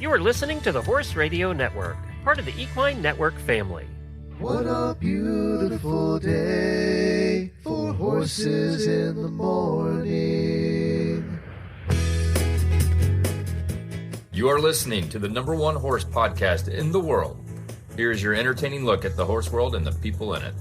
You are listening to the Horse Radio Network, part of the Equine Network family. What a beautiful day for horses in the morning. You are listening to the #1 horse podcast in the world. Here is your entertaining look at the horse world and the people in it.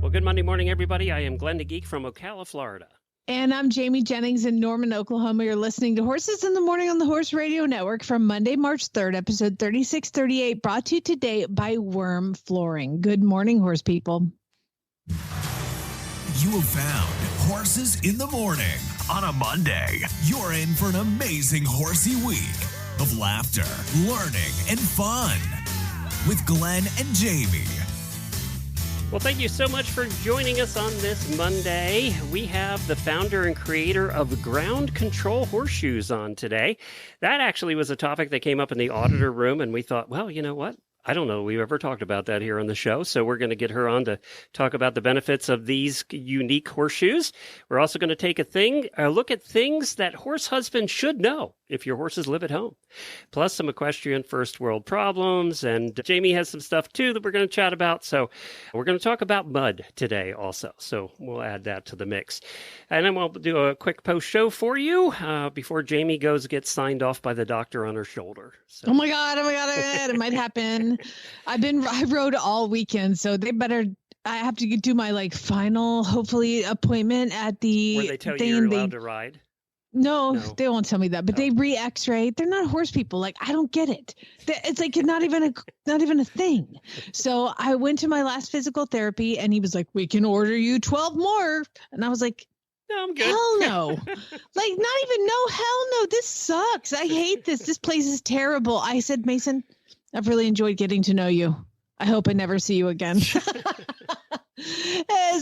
Well, good Monday morning, everybody. I am Glenn the Geek from Ocala, Florida. And I'm Jamie Jennings in Norman, Oklahoma. You're listening to Horses in the Morning on the Horse Radio Network from Monday, March 3rd, episode 3638, brought to you today by WERM Flooring. Good morning, horse people. You have found Horses in the Morning on a Monday. You're in for an amazing horsey week of laughter, learning, and fun with Glenn and Jamie. Well, thank you so much for joining us on this Monday. We have the founder and creator of Ground Control Horseshoes on today. That actually was a topic that came up in the Auditor room, and we thought, well, you know what? I don't know we've ever talked about that here on the show, so we're going to get her on to talk about the benefits of these unique horseshoes. We're also going to take a look at things that horse husbands should know if your horses live at home, plus some equestrian first world problems. And Jamie has some stuff too that we're going to chat about. So we're going to talk about mud today also. So we'll add that to the mix. And then we'll do a quick post show for you before Jamie gets signed off by the doctor on her shoulder. So. Oh my God. It might happen. I rode all weekend, so I have to do my final, hopefully, appointment at the where they tell you you're allowed to ride. No, they won't tell me that, but they re-X-ray. They're not horse people. I don't get it. It's not even a thing. So I went to my last physical therapy and he was like, we can order you 12 more. And I was like, no, I'm good. Hell no. Not even no, hell no. This sucks. I hate this. This place is terrible. I said, Mason, I've really enjoyed getting to know you. I hope I never see you again.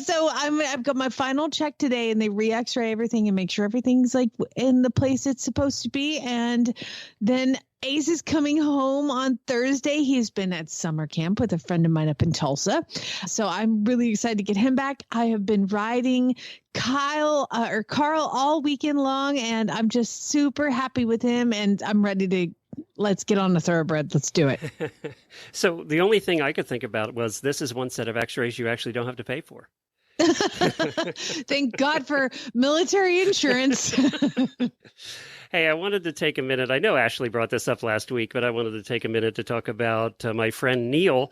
So I've got my final check today, and they re-X-ray everything and make sure everything's in the place it's supposed to be. And then Ace is coming home on Thursday. He's been at summer camp with a friend of mine up in Tulsa. So I'm really excited to get him back. I have been riding Carl all weekend long, and I'm just super happy with him, and I'm ready to let's get on the thoroughbred. Let's do it. So the only thing I could think about was this is one set of x-rays you actually don't have to pay for. Thank God for military insurance. Hey, I wanted to take a minute. I know Ashley brought this up last week, but I wanted to take a minute to talk about my friend Neil.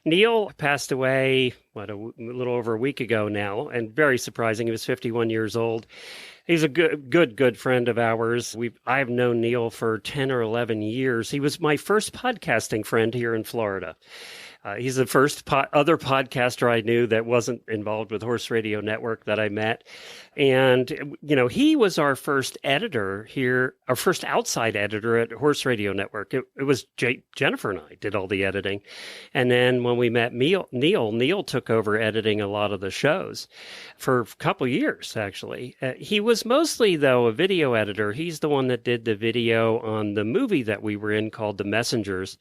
Neil passed away, a little over a week ago now, and very surprising. He was 51 years old. He's a good friend of ours. I've known Neil for 10 or 11 years. He was my first podcasting friend here in Florida. He's the first other podcaster I knew that wasn't involved with Horse Radio Network that I met. And, he was our first editor here, our first outside editor at Horse Radio Network. It was Jennifer and I did all the editing. And then when we met Neil took over editing a lot of the shows for a couple years, actually. He was mostly, though, a video editor. He's the one that did the video on the movie that we were in called The Messengers.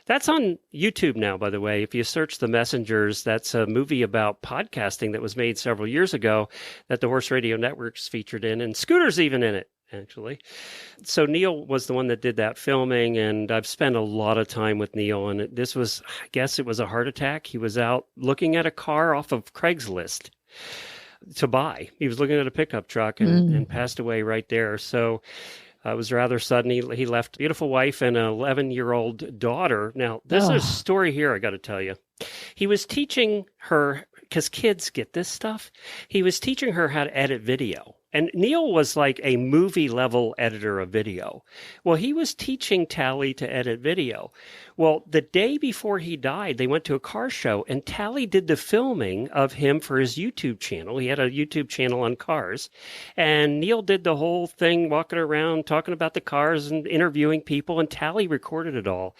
That's on YouTube now, by the way. If you search The Messengers, that's a movie about podcasting that was made several years ago that the Horse Radio Network's featured in, and Scooter's even in it, actually. So Neil was the one that did that filming, and I've spent a lot of time with Neil, and I guess it was a heart attack. He was out looking at a car off of Craigslist to buy. He was looking at a pickup truck and passed away right there. So it was rather sudden. He left a beautiful wife and an 11-year-old daughter. Now, there's a story here I got to tell you. He was teaching her, because kids get this stuff, he was teaching her how to edit video. And Neil was like a movie-level editor of video. Well, he was teaching Tally to edit video. Well, the day before he died, they went to a car show, and Tally did the filming of him for his YouTube channel. He had a YouTube channel on cars. And Neil did the whole thing, walking around, talking about the cars and interviewing people, and Tally recorded it all.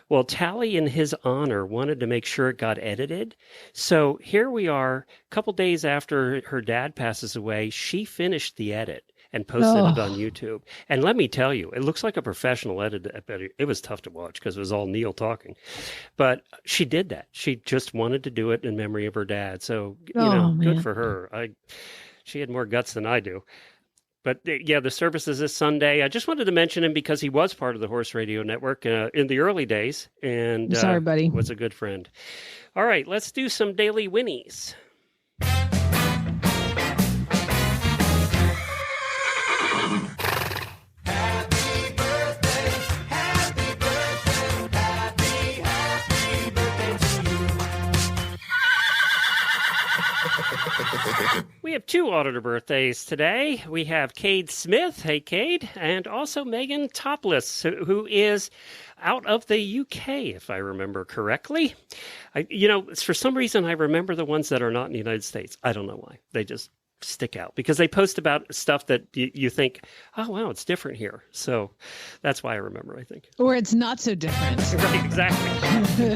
Well, Tally, in his honor, wanted to make sure it got edited. So here we are, a couple days after her dad passes away, she finished the edit and posted it on YouTube. And let me tell you, it looks like a professional edit. It was tough to watch because it was all Neil talking. But she did that. She just wanted to do it in memory of her dad. So, good for her. She had more guts than I do. But yeah, the service is this Sunday. I just wanted to mention him because he was part of the Horse Radio Network in the early days, and I'm sorry, buddy. was a good friend. All right, let's do some daily Whinnies. We have 2 Auditor birthdays today. We have Cade Smith, hey Cade, and also Megan Topless, who is out of the UK, if I remember correctly. For some reason, I remember the ones that are not in the United States. I don't know why. They just stick out because they post about stuff that you think, oh, wow, it's different here. So that's why I remember, I think. Or it's not so different. Right, exactly.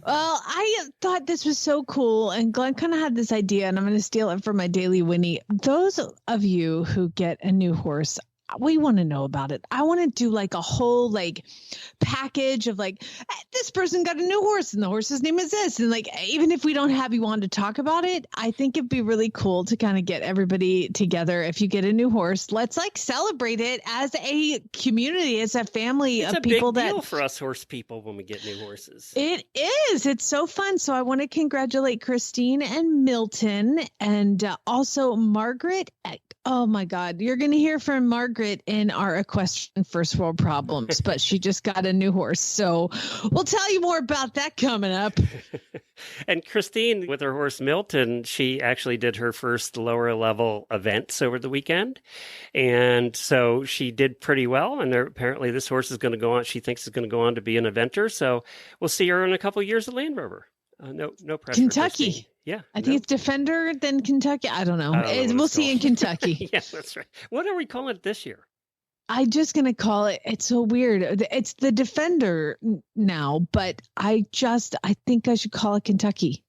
Well, I thought this was so cool, and Glenn kind of had this idea, and I'm going to steal it from my daily Whinnie. Those of you who get a new horse, we want to know about it. I want to do like a whole package of this person got a new horse and the horse's name is this. And even if we don't have you on to talk about it, I think it'd be really cool to kind of get everybody together. If you get a new horse, let's celebrate it as a community, as a family of people. It's a big deal for us horse people when we get new horses. It is. It's so fun. So I want to congratulate Christine and Milton and also Margaret. Oh my God. You're going to hear from Margaret in our Equestrian First World Problems, but she just got a new horse. So we'll tell you more about that coming up. And Christine, with her horse Milton, she actually did her first lower level events over the weekend. And so she did pretty well. And apparently this horse is going to go on. She thinks is going to go on to be an eventer. So we'll see her in a couple of years at Land Rover. No pressure. Kentucky. Christine. Yeah. I think it's Defender, then Kentucky. I don't know. We'll see in Kentucky. Yeah, that's right. What are we calling it this year? I'm just going to call it, it's so weird. It's the Defender now, but I think I should call it Kentucky.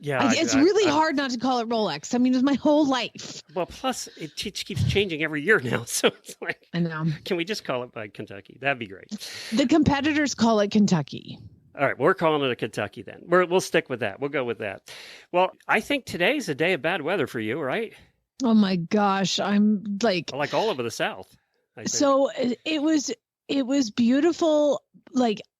It's really hard not to call it Rolex. I mean, it's my whole life. Well, plus it keeps changing every year now. So it's I know. Can we just call it by Kentucky? That'd be great. The competitors call it Kentucky. All right, we're calling it a Kentucky then. We'll stick with that. We'll go with that. Well, I think today's a day of bad weather for you, right? Oh my gosh, I'm like all over the South. So it was beautiful,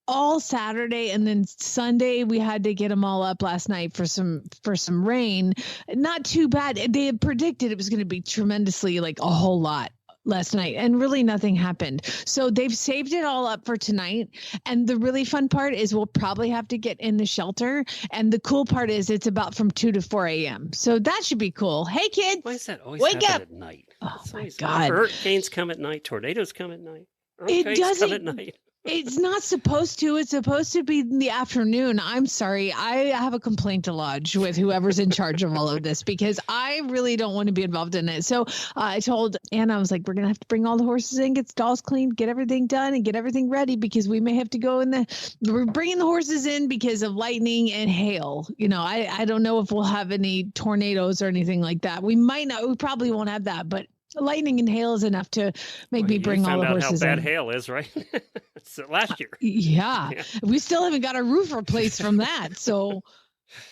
all Saturday, and then Sunday we had to get them all up last night for some rain. Not too bad. They had predicted it was going to be tremendously, a whole lot last night, and really nothing happened. So they've saved it all up for tonight. And the really fun part is we'll probably have to get in the shelter. And the cool part is it's about from 2 to 4 a.m. So that should be cool. Hey, kids. Why is that always wake up at night? Oh, my God. Hurricanes come at night. Tornadoes come at night. It doesn't. Come at night. It's not supposed to. It's supposed to be in the afternoon. I'm sorry. I have a complaint to lodge with whoever's in charge of all of this because I really don't want to be involved in it. So I told Anna, I was like, we're going to have to bring all the horses in, get stalls cleaned, get everything done and get everything ready because we may have to go we're bringing the horses in because of lightning and hail. I don't know if we'll have any tornadoes or anything like that. We might not. We probably won't have that, but lightning and hail is enough to make me bring all the horses in. How bad hail is, right? Last year. Yeah. We still haven't got our roof replaced from that. So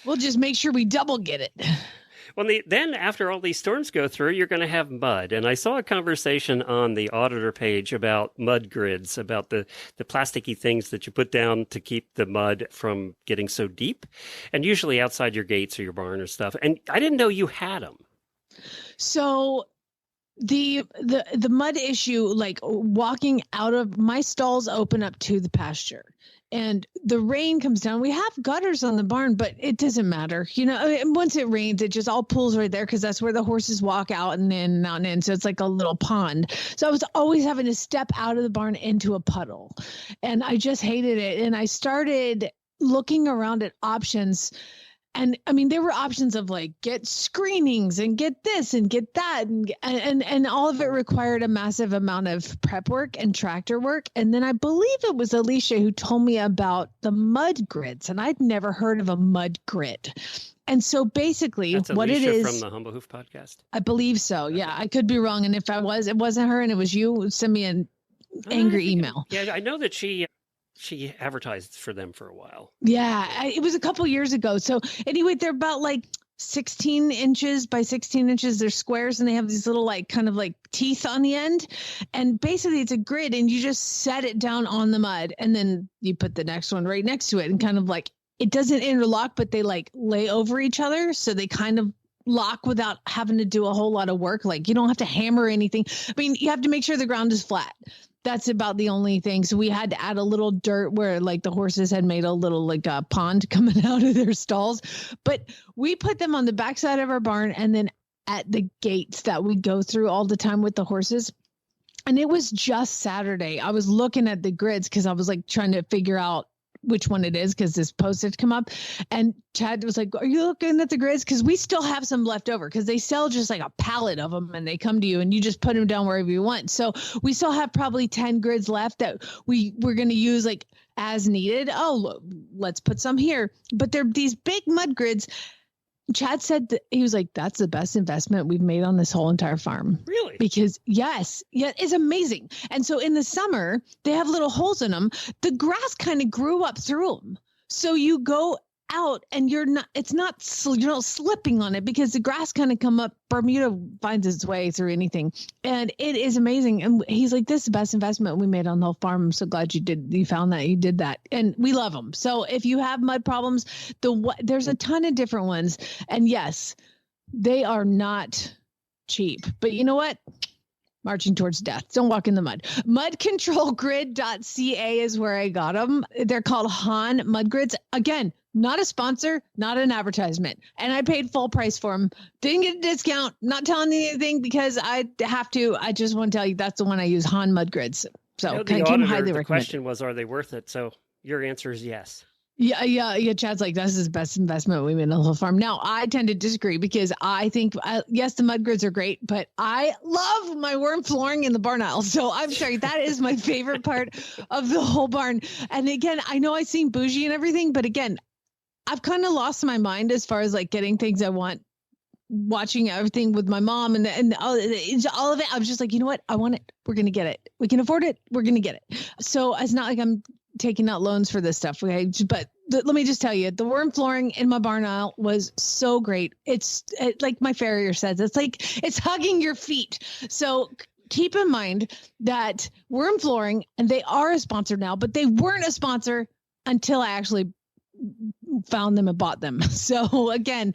we'll just make sure we double get it. Well, then after all these storms go through, you're going to have mud. And I saw a conversation on the Auditor page about mud grids, about the plasticky things that you put down to keep the mud from getting so deep, and usually outside your gates or your barn or stuff. And I didn't know you had them. So the mud issue, walking out of my stalls open up to the pasture and the rain comes down. We have gutters on the barn, but it doesn't matter. Once it rains, it just all pools right there because that's where the horses walk out and in and out and in. So it's like a little pond. So I was always having to step out of the barn into a puddle and I just hated it. And I started looking around at options. And I mean, there were options of get screenings and get this and get that. And all of it required a massive amount of prep work and tractor work. And then I believe it was Alicia who told me about the mud grids. And I'd never heard of a mud grid. And so basically That's what Alicia it is from the Humble Hoof podcast. I believe so. Yeah, I could be wrong. And if it wasn't her and it was you, send me an angry email. Yeah, I know that she advertised for them for a while. Yeah, it was a couple years ago. So anyway, they're about 16 inches by 16 inches. They're squares and they have these little like kind of like teeth on the end. And basically it's a grid and you just set it down on the mud and then you put the next one right next to it and kind of like it doesn't interlock, but they like lay over each other. So they kind of lock without having to do a whole lot of work. Like you don't have to hammer anything. I mean, you have to make sure the ground is flat. That's about the only thing. So we had to add a little dirt where like the horses had made a little like a pond coming out of their stalls. But we put them on the backside of our barn and then at the gates that we go through all the time with the horses. And it was just Saturday. I was looking at the grids because I was like trying to figure out which one it is because this post had come up. And Chad was like, are you looking at the grids? Because we still have some left over because they sell just like a pallet of them and they come to you and you just put them down wherever you want. So we still have probably 10 grids left that we're going to use like as needed. Oh, look, let's put some here. But they're these big mud grids. Chad said that he was like, that's the best investment we've made on this whole entire farm. Really? Because it's amazing. And so in the summer, they have little holes in them. The grass kind of grew up through them. So you go out and you're not slipping on it because the grass kind of come up. Bermuda finds its way through anything. And it is amazing. And he's like, this is the best investment we made on the whole farm. I'm so glad you found that. You did that. And we love them. So if you have mud problems, there's a ton of different ones. And yes, they are not cheap, but you know what? Marching towards death. Don't walk in the mud. Mudcontrolgrid.ca is where I got them. They're called Han Mud Grids. Again, not a sponsor, not an advertisement. And I paid full price for them. Didn't get a discount. Not telling you anything because I have to. I just want to tell you that's the one I use, Han Mud Grids. So the auditor, highly recommend. The question was, are they worth it? So your answer is yes. Yeah. Chad's like, this is the best investment we made on the whole farm. Now, I tend to disagree because I think, yes, the mud grids are great, but I love my worm flooring in the barn aisle. So I'm sorry, that is my favorite part of the whole barn. And again, I know I seem bougie and everything, but again, I've kind of lost my mind as far as like getting things I want, watching everything with my mom and all of it. I was just like, you know what? I want it. We're going to get it. We can afford it. We're going to get it. So it's not like I'm taking out loans for this stuff. Okay. But let me just tell you, the worm flooring in my barn aisle was so great. It's like my farrier says, it's hugging your feet. So keep in mind that worm flooring, and they are a sponsor now, but they weren't a sponsor until I actually found them and bought them. So again,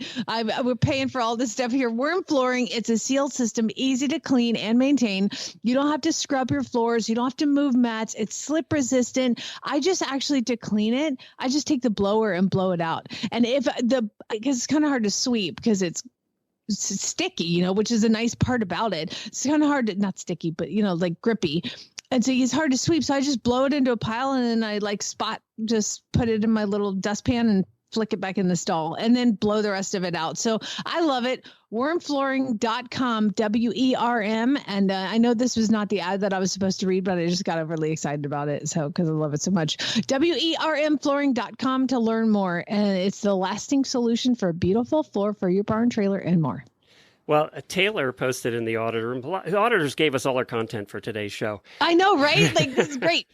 we're paying for all this stuff here. Worm flooring, it's a sealed system, easy to clean and maintain. You don't have to scrub your floors. You don't have to move mats. It's slip resistant. I just actually, to clean it, I just take the blower and blow it out. And because it's kind of hard to sweep because it's sticky, which is a nice part about it. It's kind of hard to, not sticky, but like grippy. And so it's hard to sweep. So I just blow it into a pile and then I just put it in my little dustpan and flick it back in the stall and then blow the rest of it out. So I love it. Wormflooring.com, WERM. And I know this was not the ad that I was supposed to read, but I just got overly excited about it. So, because I love it so much. WERMflooring.com to learn more. And it's the lasting solution for a beautiful floor for your barn, trailer, and more. Well, Taylor posted in the Auditor, and the auditors gave us all our content for today's show. I know, right? Like, this is great.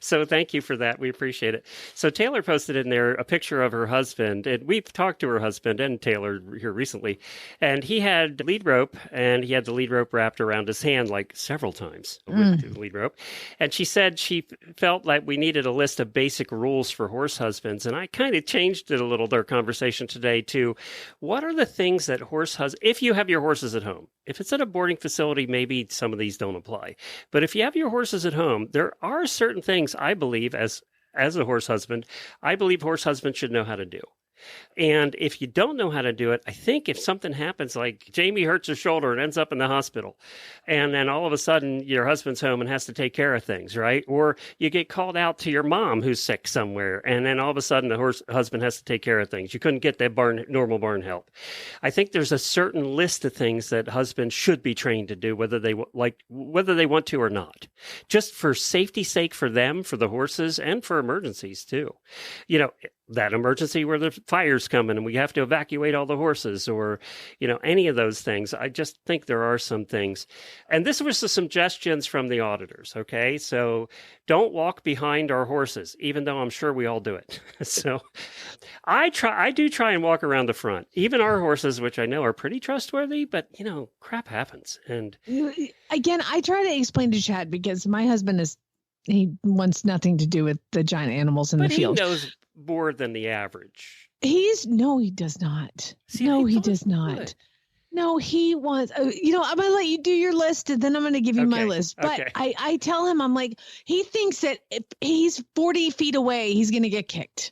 So thank you for that. We appreciate it. So Taylor posted in there a picture of her husband, and we've talked to her husband and Taylor here recently, and he had lead rope, and he had the lead rope wrapped around his hand like several times with the lead rope. And she said she felt like we needed a list of basic rules for horse husbands, and I kind of changed it a little, their conversation today, to what are the things that if you have your horses at home. If it's at a boarding facility, maybe some of these don't apply. But if you have your horses at home, there are certain things I believe as a horse husband, I believe horse husbands should know how to do. And if you don't know how to do it, I think if something happens, like Jamie hurts her shoulder and ends up in the hospital, and then all of a sudden your husband's home and has to take care of things, right? Or you get called out to your mom who's sick somewhere, and then all of a sudden the husband has to take care of things. You couldn't get that normal barn help. I think there's a certain list of things that husbands should be trained to do, whether they want to or not, just for safety's sake for them, for the horses, and for emergencies too. that emergency where the fire's coming and we have to evacuate all the horses, or, any of those things. I just think there are some things. And this was the suggestions from the auditors. Okay. So don't walk behind our horses, even though I'm sure we all do it. So I do try and walk around the front, even our horses, which I know are pretty trustworthy, but crap happens. And again, I try to explain to Chad because my husband he wants nothing to do with the giant animals in the field. He knows more than the average. No, he does not. See, no, he does not. Would. No, he wants, I'm going to let you do your list and then I'm going to give you my list. But okay. I tell him, I'm like, he thinks that if he's 40 feet away, he's going to get kicked.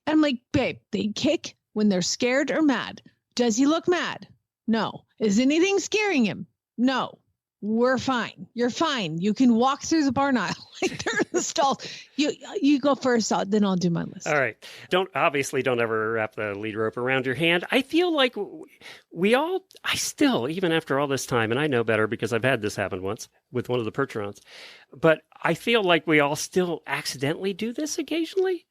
I'm like, babe, they kick when they're scared or mad. Does he look mad? No. Is anything scaring him? No. We're fine. You're fine. You can walk through the barn aisle. Like they're in the stalls. You go first, then I'll do my list. All right. Don't ever wrap the lead rope around your hand. I feel like I still, even after all this time, and I know better because I've had this happen once with one of the Percherons, but I feel like we all still accidentally do this occasionally.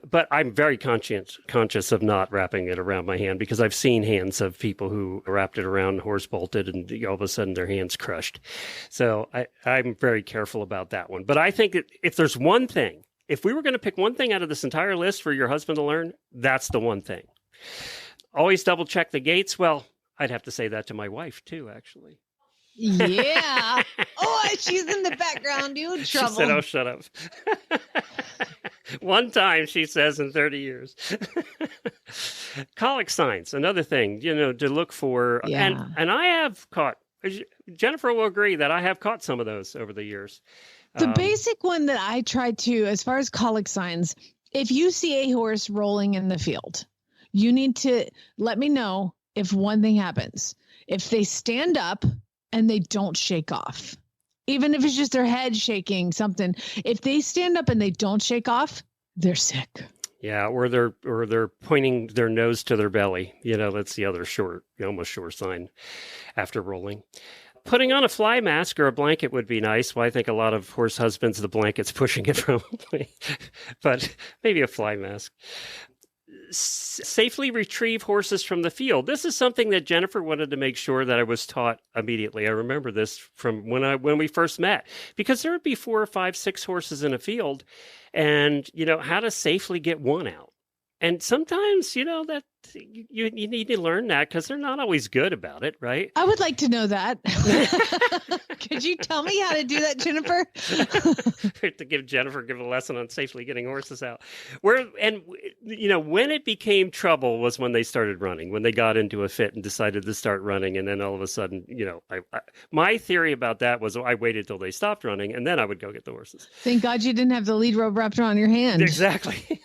But I'm very conscious of not wrapping it around my hand because I've seen hands of people who wrapped it around, horse bolted, and all of a sudden their hand's crushed. So I'm very careful about that one. But I think that if there's one thing, if we were going to pick one thing out of this entire list for your husband to learn, that's the one thing. Always double check the gates. Well, I'd have to say that to my wife too, actually. Yeah. Oh, she's in the background. You in trouble. She said, "Oh, shut up." One time, she says, in 30 years. Colic signs, another thing, to look for. Yeah. And I have caught, Jennifer will agree that I have caught some of those over the years. The basic one that I try to, as far as colic signs, if you see a horse rolling in the field, you need to let me know if one thing happens. If they stand up and they don't shake off, even if it's just their head shaking something, if they stand up and they don't shake off, they're sick. Yeah, or they're pointing their nose to their belly. That's the other almost sure sign after rolling. Putting on a fly mask or a blanket would be nice. Well, I think a lot of horse husbands, the blanket's pushing it probably, but maybe a fly mask. Safely retrieve horses from the field. This is something that Jennifer wanted to make sure that I was taught immediately. I remember this from when we first met, because there would be 4 or 5, 6 horses in a field, and how to safely get one out. And sometimes, that you need to learn that because they're not always good about it, right? I would like to know that. Could you tell me how to do that, Jennifer? To give a lesson on safely getting horses out. When it became trouble was when they started running, when they got into a fit and decided to start running. And then all of a sudden, my theory about that was I waited till they stopped running and then I would go get the horses. Thank God you didn't have the lead rope wrapped around your hand. Exactly.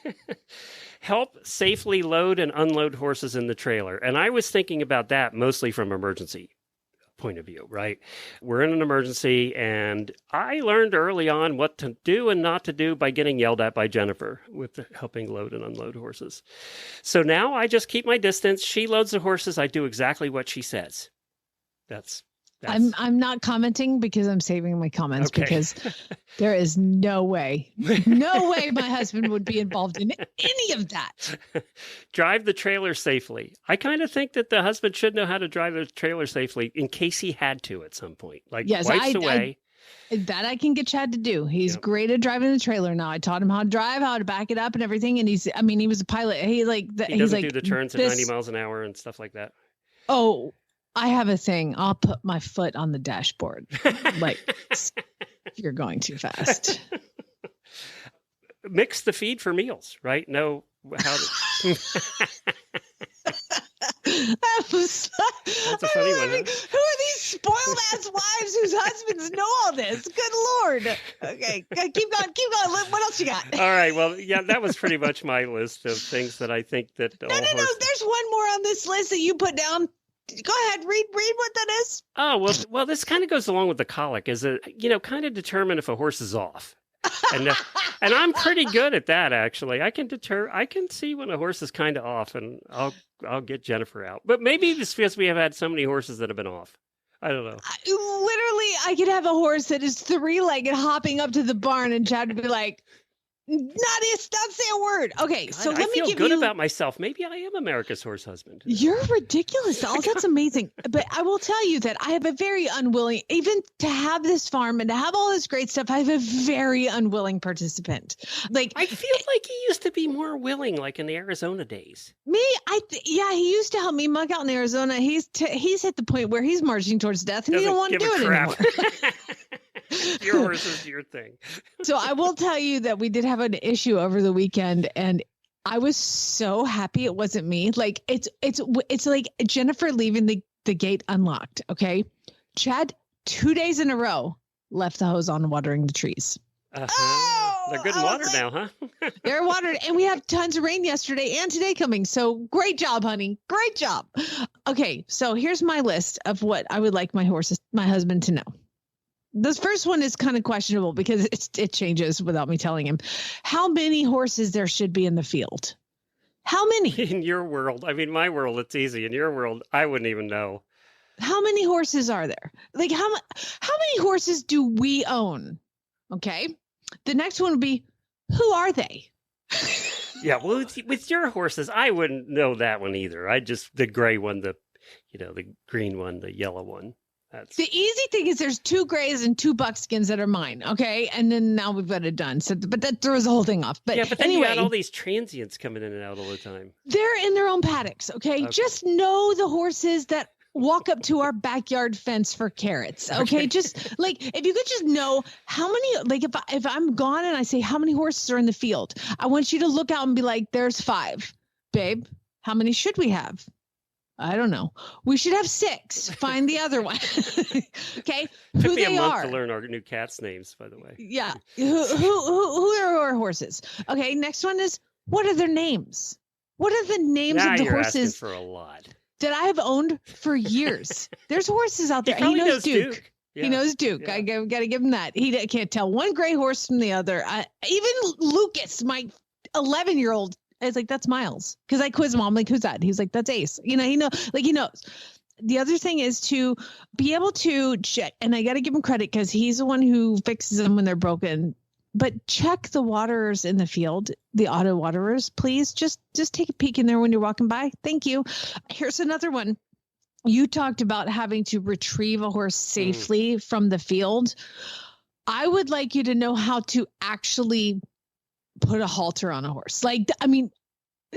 Help safely load and unload horses in the trailer. And I was thinking about that mostly from emergency point of view, right? We're in an emergency, and I learned early on what to do and not to do by getting yelled at by Jennifer with helping load and unload horses. So now I just keep my distance. She loads the horses. I do exactly what she says. I'm not commenting because I'm saving my comments because there is no way my husband would be involved in any of that. Drive the trailer safely. I kind of think that the husband should know how to drive the trailer safely in case he had to at some point. Wipes away. That I can get Chad to do. He's great at driving the trailer now. I taught him how to drive, how to back it up and everything. And he was a pilot. He doesn't do the turns at 90 miles an hour and stuff like that. Oh, I have a thing. I'll put my foot on the dashboard. You're going too fast. Mix the feed for meals, right? Know how to... That's a funny one. Huh? Who are these spoiled ass wives whose husbands know all this? Good Lord. Okay, keep going. What else you got? All right. Well, yeah, that was pretty much my list of things that I think that. No. There's one more on this list that you put down. Go ahead, read what that is. Oh, well, this kind of goes along with the colic. Is it, kind of determine if a horse is off. And I'm pretty good at that, actually. I can see when a horse is kind of off, and I'll get Jennifer out. But maybe it's because we have had so many horses that have been off. I don't know. Literally, I could have a horse that is 3-legged hopping up to the barn, and Chad would be like, Not say a word. Okay, so I let me feel give good you. about myself. Maybe I am America's horse husband. You're ridiculous. Oh, that's amazing. But I will tell you that I have a very unwilling, even to have this farm and to have all this great stuff, I have a very unwilling participant. Like, I feel like he used to be more willing, like in the Arizona days. me, yeah, he used to help me muck out in Arizona. He's hit the point where he's marching towards death and he don't want to do it anymore. Your horse is your thing. So I will tell you that we did have an issue over the weekend, and I was so happy it wasn't me. Like it's like Jennifer leaving the gate unlocked. Okay, Chad 2 days in a row left the hose on watering the trees. They're good in water now, huh? They're watered, and we have tons of rain yesterday and today coming. So great job, honey. Great job. Okay, so here's my list of what I would like my husband to know. This first one is kind of questionable because it changes without me telling him. How many horses there should be in the field? How many? In your world, I mean, my world, it's easy. In your world, I wouldn't even know. How many horses are there? Like how many horses do we own? Okay. The next one would be, who are they? Yeah, well, with your horses, I wouldn't know that one either. I just the gray one, the green one, the yellow one. That's the easy thing is there's 2 grays and 2 buckskins that are mine. Okay. And then now we've got it done. So, but that throws the whole thing off. But yeah, but then anyway, you got all these transients coming in and out all the time. They're in their own paddocks. Okay. Just know the horses that walk up to our backyard fence for carrots. Okay. Just like, if you could just know how many, like if I'm gone and I say, how many horses are in the field? I want you to look out and be like, there's 5. Babe, how many should we have? I don't know. We should have 6. Find the other one. Okay. Took Who me they a month are. to learn our new cats' names, by the way. Yeah. Who are our horses? Okay. Next one is, what are their names? What are the names Now of the you're horses asking for a lot. that I have owned for years? There's horses out there. He probably knows Duke. Yeah. He knows Duke. Yeah. I got to give him that. He can't tell one gray horse from the other. Even Lucas, my 11-year-old, I was like, that's Miles. Because I quiz him. I'm like, who's that? He's like, that's Ace. He knows. The other thing is to be able to check, and I got to give him credit because he's the one who fixes them when they're broken. But check the waterers in the field, the auto waterers, please. Just take a peek in there when you're walking by. Thank you. Here's another one. You talked about having to retrieve a horse safely from the field. I would like you to know how to actually put a halter on a horse. Like, I mean,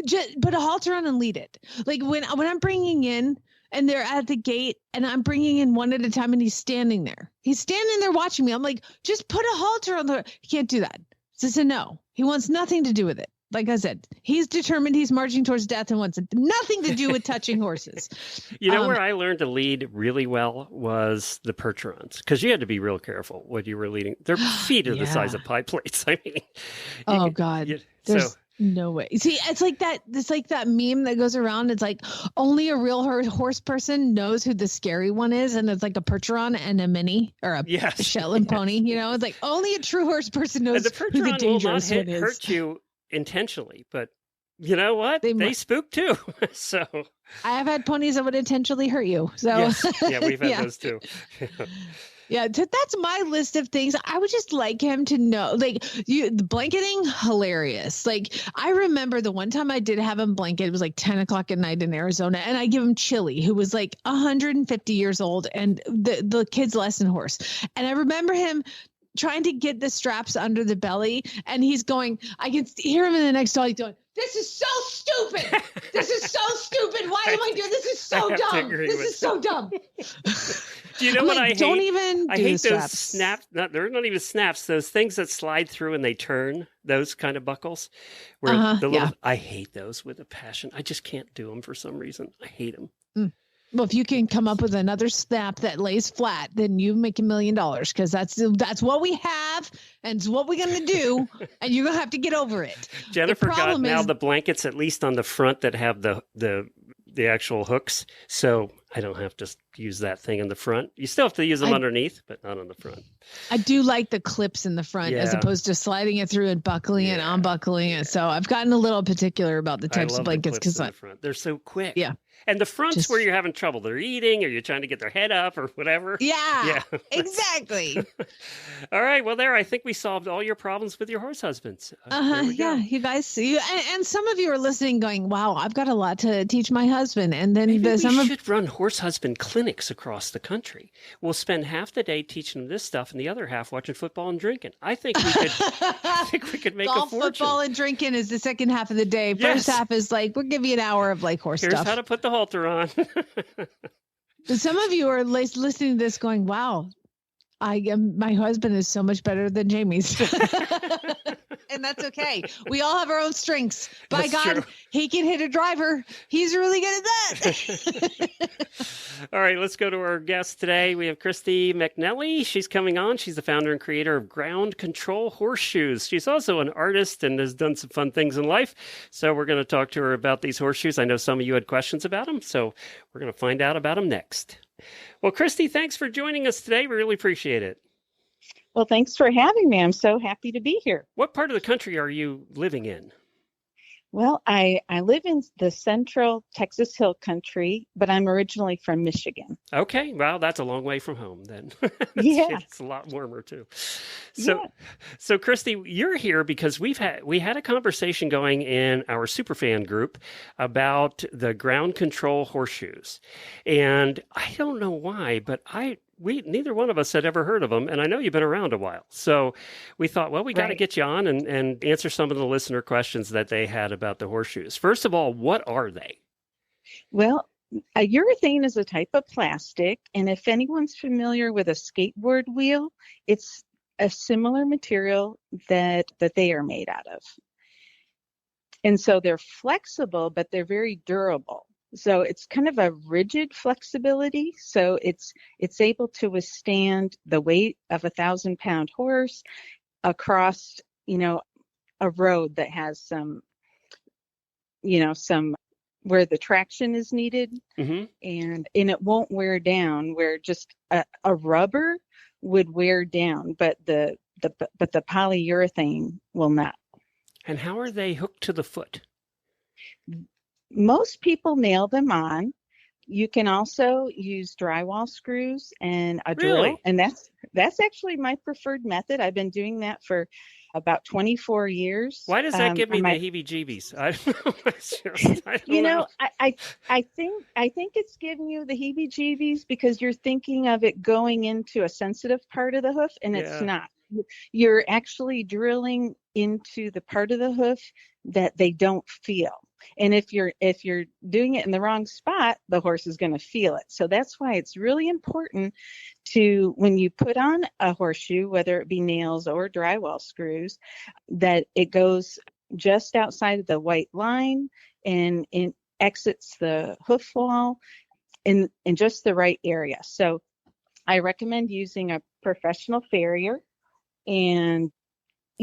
just put a halter on and lead it. Like when I'm bringing in and they're at the gate and I'm bringing in one at a time and he's standing there. He's standing there watching me. I'm like, just put a halter on the, he can't do that. It's a no. He wants nothing to do with it. Like I said, he's determined he's marching towards death and wants nothing to do with touching horses. You know where I learned to lead really well was the Percherons, because you had to be real careful when you were leading. Their feet are the size of pie plates. I mean, God, there's no way. See, it's like that. It's like that meme that goes around. It's like only a real horse person knows who the scary one is, and it's like a Percheron and a mini or a Shetland pony. You know, it's like only a true horse person knows who the dangerous one is. Hurt you intentionally, but you know what? They spook too. So I have had ponies that would intentionally hurt you. So yes. Yeah, we've had those too. Yeah, that's my list of things. I would just like him to know, like, the blanketing, hilarious. Like, I remember the one time I did have him blanket, it was like 10 o'clock at night in Arizona, and I give him Chili, who was like 150 years old, and the kid's lesson horse. And I remember him trying to get the straps under the belly, and he's going, I can hear him in the next stall, he's going, this is so stupid. This is so stupid. Why am I doing this? Is so dumb. This is so dumb. Do you know what I hate? Don't even I hate those snaps. They're not even snaps. Those things that slide through and they turn. Those kind of buckles. Where I hate those with a passion. I just can't do them for some reason. I hate them. Well, if you can come up with another snap that lays flat, then you make $1 million, because that's what we have and it's what we're going to do, and you're going to have to get over it. Jennifer got now the blankets at least on the front that have the actual hooks. So I don't have to use that thing in the front. You still have to use them underneath, but not on the front. I do like the clips in the front as Yeah. opposed to sliding it through and buckling it, unbuckling it. So I've gotten a little particular about the types of blankets because because they're so quick. Yeah. And the front's Just- where you're having trouble. They're eating or you're trying to get their head up or whatever. Yeah, exactly. All right. Well, I think we solved all your problems with your horse husbands. There we go. Yeah, you guys see, and some of you are listening going, wow, I've got a lot to teach my husband. And then Maybe some we of should run horse husband clinics across the country. We'll spend half the day teaching them this stuff and the other half watching football and drinking. I think we could make golf, a fortune. football, and drinking is the second half of the day. Yes. First half is like, we'll give you an hour of like horse Here's stuff. how to put the halter on. But some of you are listening to this going, wow, my husband is so much better than Jamie's. And that's okay. We all have our own strengths. By That's God, true. he can hit a driver. He's really good at that. All right, let's go to our guest today. We have Kristy McNelly. She's coming on. She's the founder and creator of Ground Control Horseshoes. She's also an artist and has done some fun things in life. So we're going to talk to her about these horseshoes. I know some of you had questions about them, so we're going to find out about them next. Well, Kristy, thanks for joining us today. We really appreciate it. Well, thanks for having me. I'm so happy to be here. What part of the country are you living in? Well, I live in the central Texas Hill Country, but I'm originally from Michigan. Okay, well, that's a long way from home then. Yeah. It's a lot warmer too. So Kristy, you're here because we had a conversation going in our superfan group about the ground control horseshoes. And I don't know why, but we neither one of us had ever heard of them, and I know you've been around a while. So we thought, well, we got to Right. get you on and answer some of the listener questions that they had about the horseshoes. First of all, what are they? Well, urethane is a type of plastic, and if anyone's familiar with a skateboard wheel, it's a similar material that they are made out of. And so they're flexible, but they're very durable. So it's kind of a rigid flexibility. So it's able to withstand the weight of 1,000-pound horse across, a road that has some where the traction is needed, Mm-hmm. and it won't wear down, where just a rubber would wear down, but the polyurethane will not. And how are they hooked to the foot? Most people nail them on. You can also use drywall screws and a drill, Really? and that's actually my preferred method. I've been doing that for about 24 years. Why does that give me the heebie-jeebies? I don't know. I don't know. I think it's giving you the heebie-jeebies because you're thinking of it going into a sensitive part of the hoof, and Yeah. it's not. You're actually drilling into the part of the hoof that they don't feel. And if you're doing it in the wrong spot, the horse is going to feel it. So that's why it's really important to, when you put on a horseshoe, whether it be nails or drywall screws, that it goes just outside of the white line and exits the hoof wall in just the right area. So I recommend using a professional farrier. And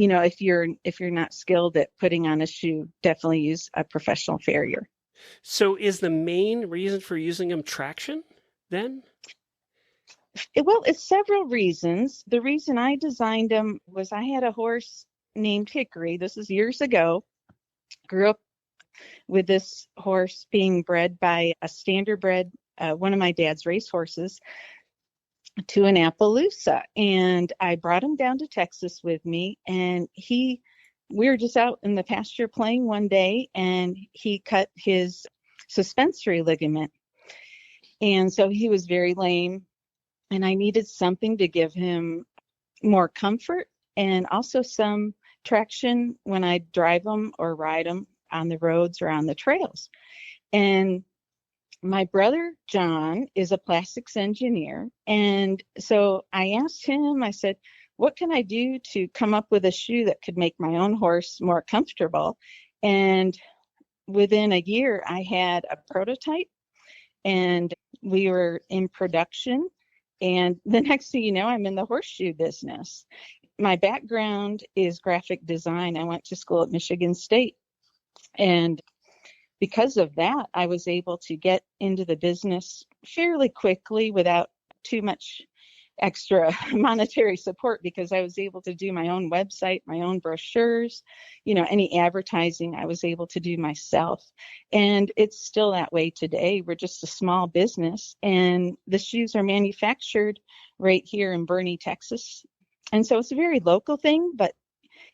if you're not skilled at putting on a shoe, definitely use a professional farrier. So is the main reason for using them traction then? Well, it's several reasons. The reason I designed them was I had a horse named Hickory. This is years ago. Grew up with this horse being bred by a standardbred, one of my dad's race horses, to an Appaloosa. And I brought him down to Texas with me, and we were just out in the pasture playing one day, and he cut his suspensory ligament. And so he was very lame, and I needed something to give him more comfort and also some traction when I drive him or ride him on the roads or on the trails. And my brother, John, is a plastics engineer. And so I asked him, I said, what can I do to come up with a shoe that could make my own horse more comfortable? And within a year, I had a prototype and we were in production. And the next thing you know, I'm in the horseshoe business. My background is graphic design. I went to school at Michigan State. And because of that, I was able to get into the business fairly quickly without too much extra monetary support, because I was able to do my own website, my own brochures, any advertising I was able to do myself. And it's still that way today. We're just a small business, and the shoes are manufactured right here in Boerne, Texas. And so it's a very local thing, but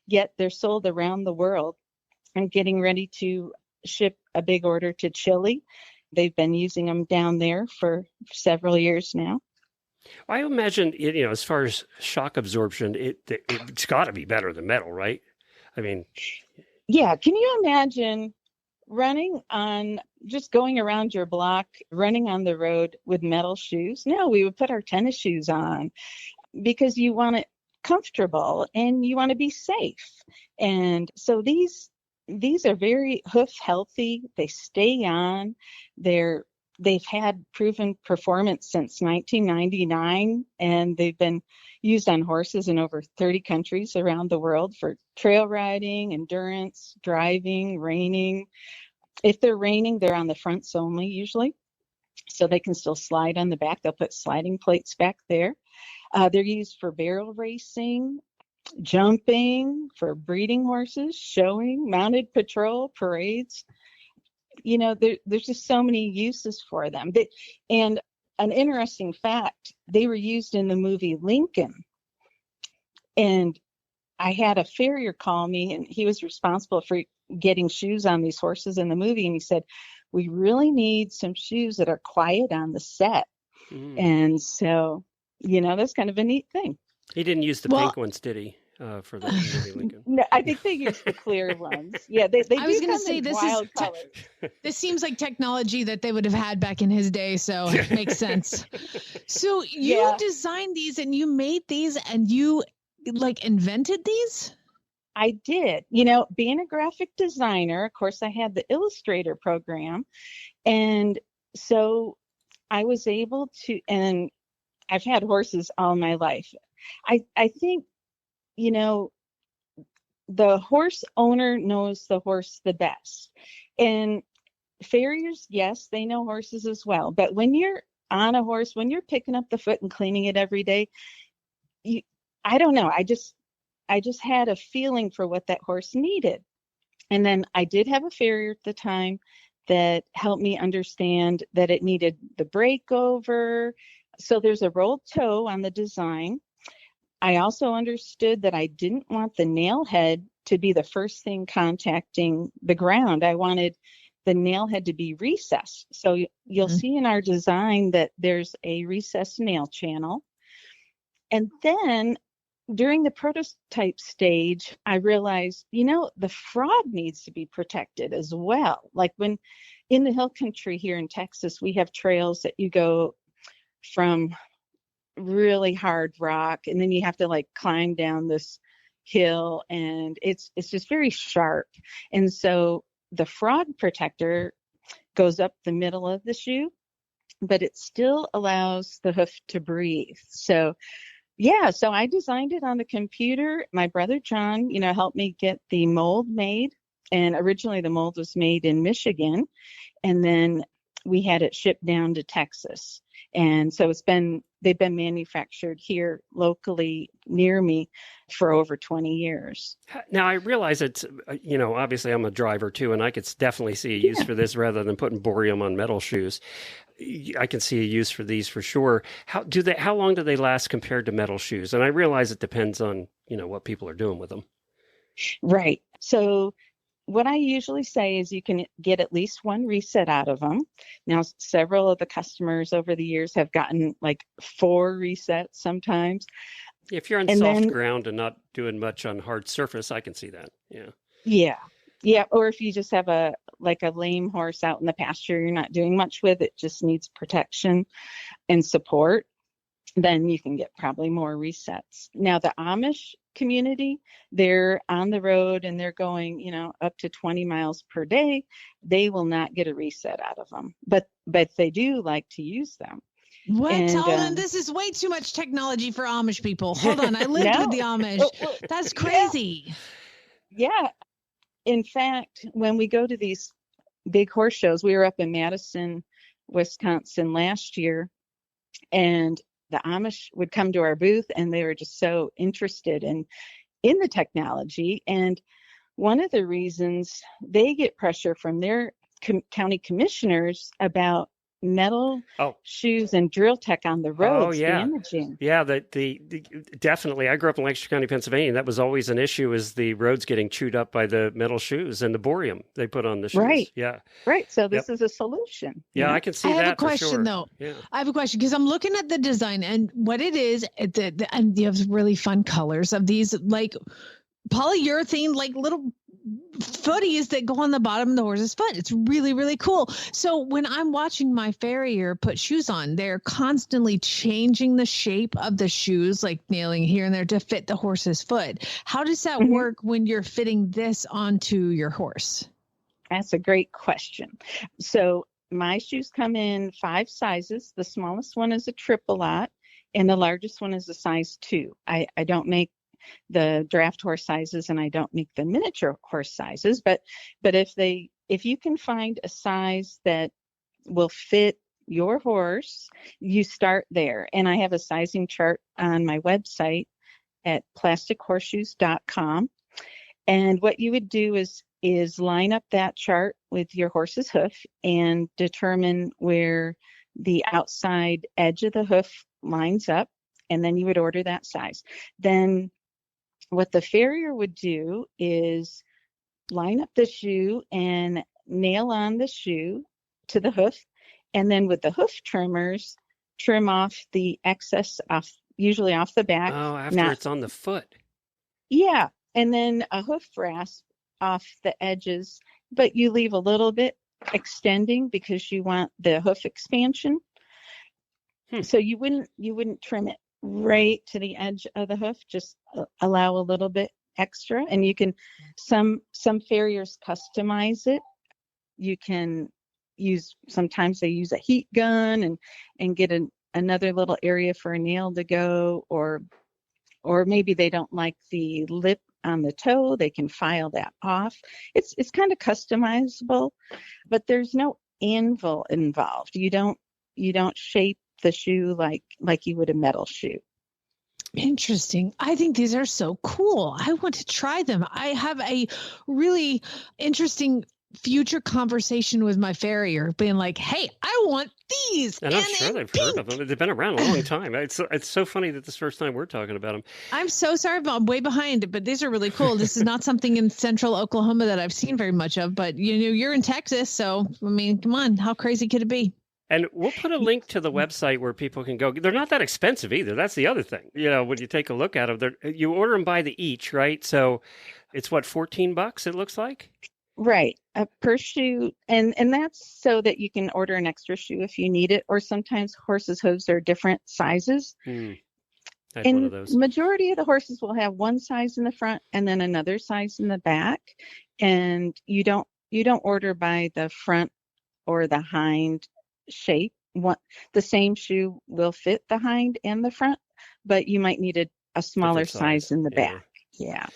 yet they're sold around the world. I'm getting ready to ship a big order to Chile. They've been using them down there for several years now. I imagine, as far as shock absorption, it's got to be better than metal, right? I mean, yeah. Can you imagine just going around your block, running on the road with metal shoes? No, we would put our tennis shoes on because you want it comfortable and you want to be safe. And so these are very hoof healthy. They stay on. They've had proven performance since 1999, and they've been used on horses in over 30 countries around the world for trail riding, endurance, driving, reining. If they're reining, they're on the fronts only usually, so they can still slide on the back. They'll put sliding plates back there. They're used for barrel racing, jumping, for breeding horses, showing, mounted patrol, parades. There's just so many uses for them. And an interesting fact, they were used in the movie Lincoln. And I had a farrier call me, and he was responsible for getting shoes on these horses in the movie. And he said, we really need some shoes that are quiet on the set. And so, that's kind of a neat thing. He didn't use the pink ones, did he? For the movie Lincoln. No, I think they used the clear ones. Yeah, they I was going to say colors. This seems like technology that they would have had back in his day, so it makes sense. So you designed these and you made these and you invented these? I did. Being a graphic designer, of course, I had the Illustrator program, and so I was able to. And I've had horses all my life. I think. The horse owner knows the horse the best. And farriers, yes, they know horses as well. But when you're on a horse, when you're picking up the foot and cleaning it every day, I don't know. I just had a feeling for what that horse needed. And then I did have a farrier at the time that helped me understand that it needed the breakover. So there's a rolled toe on the design. I also understood that I didn't want the nail head to be the first thing contacting the ground. I wanted the nail head to be recessed. So you'll see in our design that there's a recessed nail channel. And then during the prototype stage, I realized, the frog needs to be protected as well. Like when in the hill country here in Texas, we have trails that you go from really hard rock, and then you have to climb down this hill, and it's just very sharp. And so the frog protector goes up the middle of the shoe, but it still allows the hoof to breathe. So I designed it on the computer. My brother John, helped me get the mold made, and originally the mold was made in Michigan, and then we had it shipped down to Texas. And so they've been manufactured here locally near me for over 20 years. Now, I realize it's, obviously I'm a driver too, and I could definitely see a use for this rather than putting borium on metal shoes. I can see a use for these for sure. How long do they last compared to metal shoes? And I realize it depends on, what people are doing with them. Right. So what I usually say is you can get at least one reset out of them. Now, several of the customers over the years have gotten 4 resets sometimes. If you're on soft ground and not doing much on hard surface, I can see that. Yeah. Yeah. Or if you just have a lame horse out in the pasture, you're not doing much with it, just needs protection and support, then you can get probably more resets. Now, the Amish community, they're on the road and they're going, up to 20 miles per day. They will not get a reset out of them, but they do like to use them. What? Hold on, this is way too much technology for Amish people. Hold on, I lived with the Amish. That's crazy. Yeah. In fact, when we go to these big horse shows. We were up in Madison, Wisconsin last year, and the Amish would come to our booth, and they were just so interested in the technology. And one of the reasons they get pressure from their county commissioners about metal shoes and drill tech on the roads damaging. Yeah, the definitely. I grew up in Lancaster County, Pennsylvania, and that was always an issue: is the roads getting chewed up by the metal shoes and the borium they put on the shoes. Right. Yeah. Right. So this is a solution. Yeah, I can see that. I have a question though. Yeah. I have a question because I'm looking at the design and what it is. And you have really fun colors of these like polyurethane, like little footies that go on the bottom of the horse's foot. It's really, really cool. So when I'm watching my farrier put shoes on, they're constantly changing the shape of the shoes, like nailing here and there to fit the horse's foot. How does that work when you're fitting this onto your horse? That's a great question. So my shoes come in 5 sizes. The smallest one is a triple lot and the largest one is a size 2. I don't make the draft horse sizes and I don't make the miniature horse sizes, but if you can find a size that will fit your horse, you start there. And I have a sizing chart on my website at plastichorseshoes.com. And what you would do is line up that chart with your horse's hoof and determine where the outside edge of the hoof lines up. And then you would order that size. Then what the farrier would do is line up the shoe and nail on the shoe to the hoof. And then with the hoof trimmers, trim off the excess usually off the back. Oh, after it's on the foot. Yeah. And then a hoof rasp off the edges, but you leave a little bit extending because you want the hoof expansion. So you wouldn't trim it right to the edge of the hoof, just allow a little bit extra. And you can, some farriers customize it. You can sometimes they use a heat gun and get another little area for a nail to go, or maybe they don't like the lip on the toe, they can file that off. It's kind of customizable, but there's no anvil involved. You don't shape the shoe like you would a metal shoe. Interesting. I think these are so cool. I want to try them. I have a really interesting future conversation with my farrier being like, hey, I want these. And I'm sure they've heard of them. They've been around a long time. It's so funny that this first time we're talking about them. I'm so sorry, I'm way behind, but these are really cool. This is not something in central Oklahoma that I've seen very much of, but you're in Texas. So, I mean, come on, how crazy could it be? And we'll put a link to the website where people can go. They're not that expensive either. That's the other thing. When you take a look at them, you order them by the each, right? So it's what, $14 it looks like? Right. Per shoe. And that's so that you can order an extra shoe if you need it. Or sometimes horses' hooves are different sizes. One And of those. majority of the horses will have one size in the front and then another size in the back. And you don't order by the front or the hind shape. The same shoe will fit the hind and the front, but you might need a smaller size in the back. Yeah.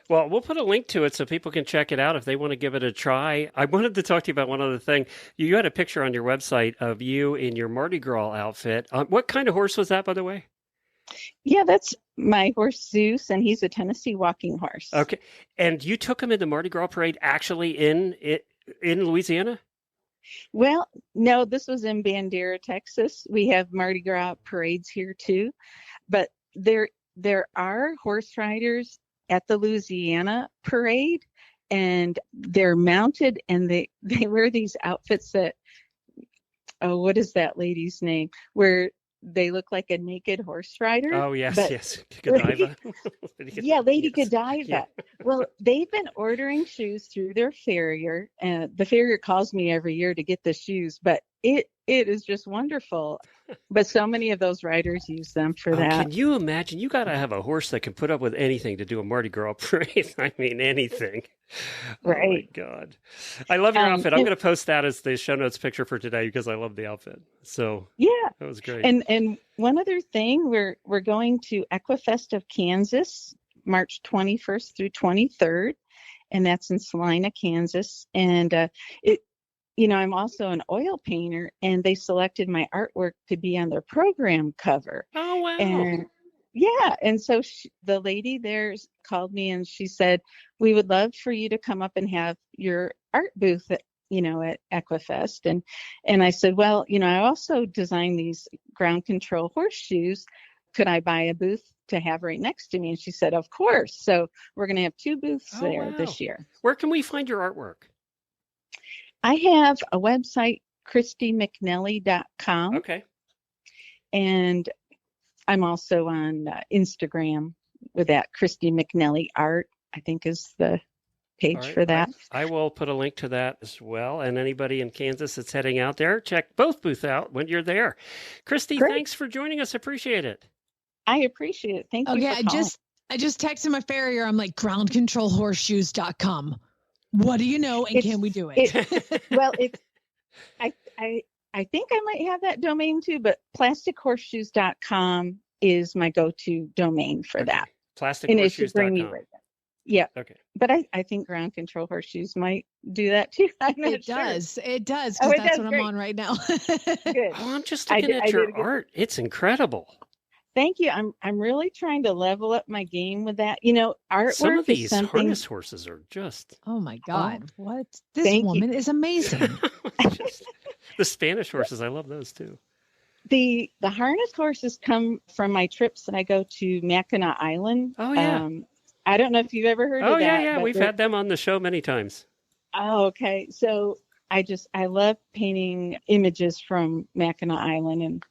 Well, we'll put a link to it so people can check it out if they want to give it a try. I wanted to talk to you about one other thing. You had a picture on your website of you in your Mardi Gras outfit. What kind of horse was that, by the way? Yeah, that's my horse Zeus, and he's a Tennessee walking horse. Okay. And you took him in the Mardi Gras parade actually in Louisiana? Well, no, this was in Bandera, Texas. We have Mardi Gras parades here too, but there are horse riders at the Louisiana parade, and they're mounted and they wear these outfits that, what is that lady's name? Where they look like a naked horse rider. Oh, yes, yes. Godiva. Yeah, Lady Godiva. Yeah. Well, they've been ordering shoes through their farrier, and the farrier calls me every year to get the shoes, but it is just wonderful. But so many of those riders use them for that. Can you imagine? You got to have a horse that can put up with anything to do a Mardi Gras parade. I mean, anything. Right. Oh, my God. I love your outfit. I'm going to post that as the show notes picture for today because I love the outfit. So yeah, that was great. And one other thing, we're going to Equifest of Kansas, March 21st through 23rd, and that's in Salina, Kansas. And I'm also an oil painter, and they selected my artwork to be on their program cover. Oh, wow. And yeah, and so the lady there called me and she said, we would love for you to come up and have your art booth at Equifest. And I said, well, I also designed these ground control horseshoes. Could I buy a booth to have right next to me? And she said, of course. So we're going to have 2 booths there this year. Where can we find your artwork? I have a website, KristyMcNelly.com. Okay. And I'm also on Instagram with that Kristy McNelly Art, I think is the page for that. I will put a link to that as well. And anybody in Kansas that's heading out there, check both booths out when you're there. Kristy, thanks for joining us. Appreciate it. I appreciate it. Thank you. Okay, I just texted my farrier. I'm like, groundcontrolhorseshoes.com. What do you know? And can we do it? Well, I think I might have that domain too, but plastichorseshoes.com is my go-to domain for that. Plastichorseshoes.com. Right. Yeah. Okay. But I think ground control horseshoes might do that too. I'm not It sure. does. It does. Oh, Because that's what great. I'm on right now. Good. Oh, I'm just looking at your art. It's incredible. Thank you. I'm really trying to level up my game with that. Artwork. Some of these is something... harness horses are just. Oh my God. What? This woman is amazing. The Spanish horses. I love those too. The harness horses come from my trips that I go to Mackinac Island. Oh, yeah. I don't know if you've ever heard of that. Yeah. We've had them on the show many times. Oh, okay. So I love painting images from Mackinac Island, and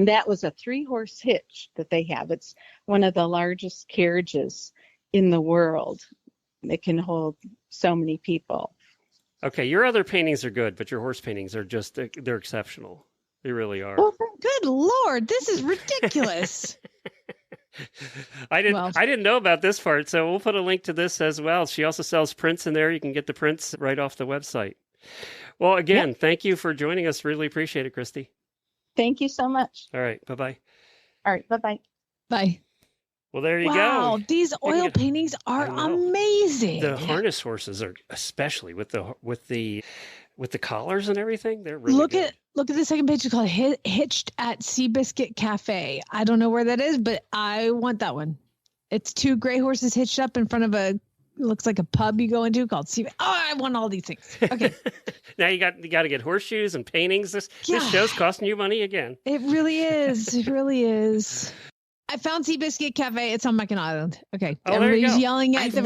that was a 3-horse hitch that they have. It's one of the largest carriages in the world. It can hold so many people. Okay, your other paintings are good, but your horse paintings are they're exceptional. They really are. Well, good Lord, this is ridiculous. I didn't know about this part, so we'll put a link to this as well. She also sells prints in there. You can get the prints right off the website. Well, again, Thank you for joining us. Really appreciate it, Kristy. Thank you so much. All right, bye-bye. All right, bye-bye. Bye. Well, there you go. Wow, these oil paintings are amazing. The harness horses are, especially with the collars and everything, they're really good. Look at the second page. It's called Hitched at Seabiscuit Cafe. I don't know where that is, but I want that one. It's 2 gray horses hitched up in front of looks like a pub you go into called Sea. Oh, I want all these things. Okay. Now you got to get horseshoes and paintings. This show's costing you money again. It really is. It really is. I found Seabiscuit Cafe. It's on Mackinac Island. Okay. Everybody's yelling at me.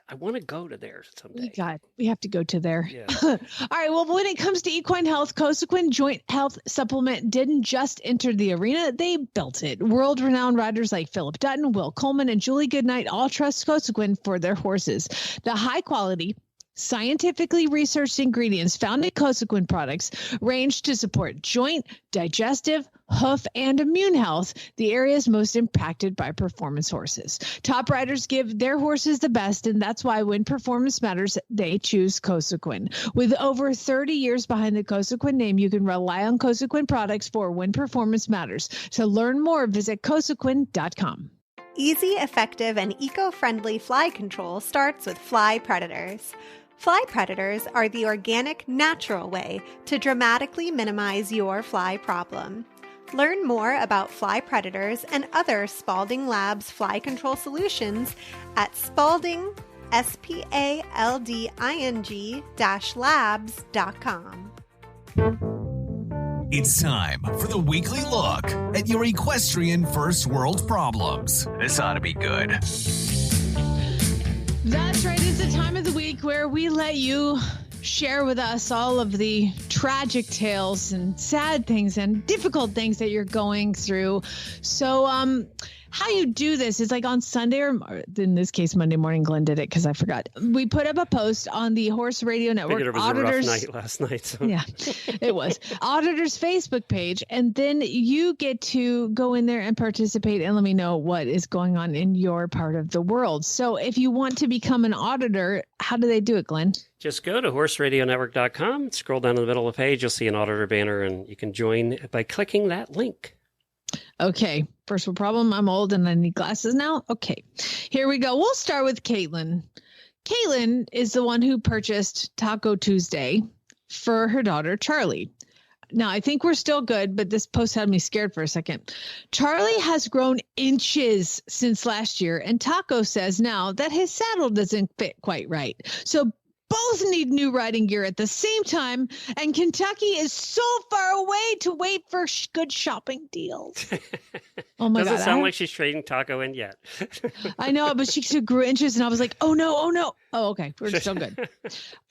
I want to go to there someday. We have to go to there. Yeah. All right. Well, when it comes to equine health, Cosequin Joint Health Supplement didn't just enter the arena. They built it. World-renowned riders like Philip Dutton, Will Coleman, and Julie Goodnight all trust Cosequin for their horses. The high-quality, scientifically researched ingredients found in Cosequin products range to support joint, digestive, hoof, and immune health, the areas most impacted by performance horses. Top riders give their horses the best, and that's why when performance matters, they choose Cosequin. With over 30 years behind the Cosequin name, you can rely on Cosequin products for when performance matters. To learn more, visit Cosequin.com. Easy, effective, and eco-friendly fly control starts with Fly Predators. Fly Predators are the organic, natural way to dramatically minimize your fly problem. Learn more about Fly Predators and other Spalding Labs fly control solutions at Spalding, spalding-labs.com. It's time for the weekly look at your equestrian first world problems. This ought to be good. That's right. It's the time of the week where we let you share with us all of the tragic tales and sad things and difficult things that you're going through. So, how you do this is like on Sunday, or in this case, Monday morning. Glenn did it because I forgot. We put up a post on the Horse Radio Network. I figured it was a rough night last night. So. Yeah, it was. Auditor's Facebook page. And then you get to go in there and participate and let me know what is going on in your part of the world. So if you want to become an auditor, how do they do it, Glenn? Just go to horseradionetwork.com, scroll down to the middle of the page, you'll see an auditor banner, and you can join by clicking that link. Okay, first world problem. I'm old and I need glasses now. Okay, here we go. We'll start with Caitlin. Caitlin is the one who purchased Taco Tuesday for her daughter, Charlie. Now, I think we're still good, but this post had me scared for a second. Charlie has grown inches since last year, and Taco says now that his saddle doesn't fit quite right. So both need new riding gear at the same time, and Kentucky is so far away to wait for good shopping deals. Oh my God. Doesn't sound like she's trading Taco in yet. I know, but she grew inches, and I was like, oh no. Oh, okay. We're still good.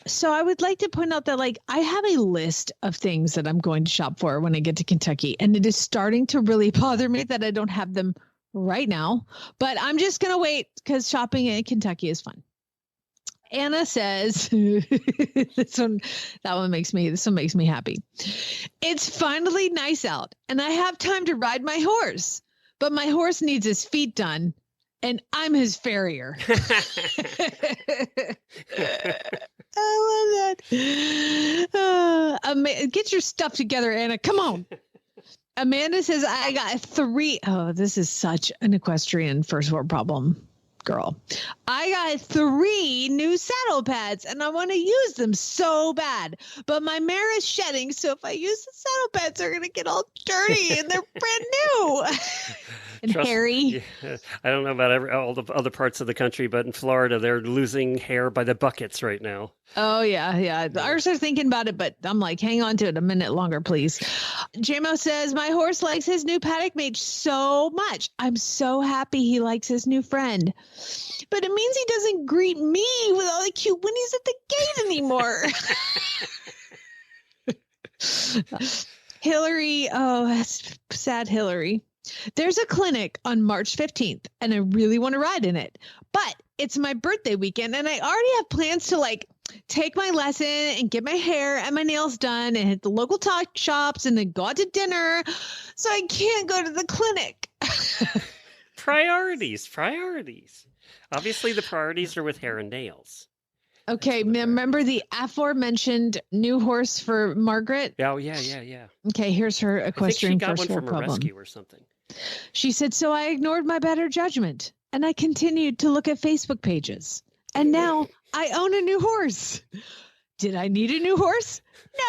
So I would like to point out that, like, I have a list of things that I'm going to shop for when I get to Kentucky, and it is starting to really bother me that I don't have them right now, but I'm just going to wait because shopping in Kentucky is fun. Anna says, this one makes me happy. It's finally nice out and I have time to ride my horse, but my horse needs his feet done and I'm his farrier. I love that. Get your stuff together, Anna. Come on. Amanda says, I got 3. Oh, this is such an equestrian first world problem. Girl, I got 3 new saddle pads and I want to use them so bad, but my mare is shedding. So if I use the saddle pads, they're going to get all dirty and they're brand new. And hairy. Yeah, I don't know about all the other parts of the country, but in Florida, they're losing hair by the buckets right now. Oh, yeah. Ours are thinking about it, but I'm like, hang on to it a minute longer, please. JMO says, my horse likes his new paddock mate so much. I'm so happy he likes his new friend. But it means he doesn't greet me with all the cute Whinnies at the gate anymore. Hillary, oh, that's sad, Hillary. There's a clinic on March 15th, and I really want to ride in it. But it's my birthday weekend, and I already have plans to, like, take my lesson and get my hair and my nails done and hit the local talk shops and then go out to dinner. So I can't go to the clinic. Priorities. Obviously, the priorities are with hair and nails. Okay, remember the aforementioned new horse for Margaret? Oh, yeah. Okay, here's her equestrian first world problem. I think she got one from a rescue or something. She said, so I ignored my better judgment, and I continued to look at Facebook pages. And now I own a new horse. Did I need a new horse?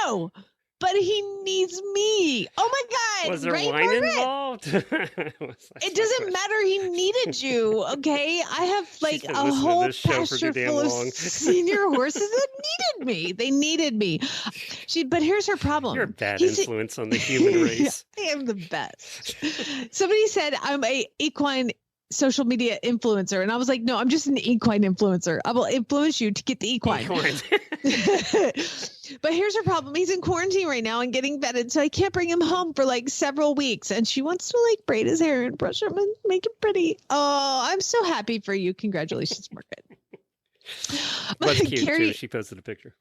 No, but he needs me. Oh my God. Was there right, wine Margaret? Involved? It doesn't matter. He needed you. Okay. I have like a whole pasture full of senior horses that needed me. They needed me. But here's her problem. You're a bad influence on the human race. I am the best. Somebody said I'm a equine social media influencer. And I was like, no, I'm just an equine influencer. I will influence you to get the equine. But here's her problem. He's in quarantine right now and getting vetted. So I can't bring him home for like several weeks. And she wants to like braid his hair and brush him and make him pretty. Oh, I'm so happy for you. Congratulations, Margaret. That's cute too. She posted a picture.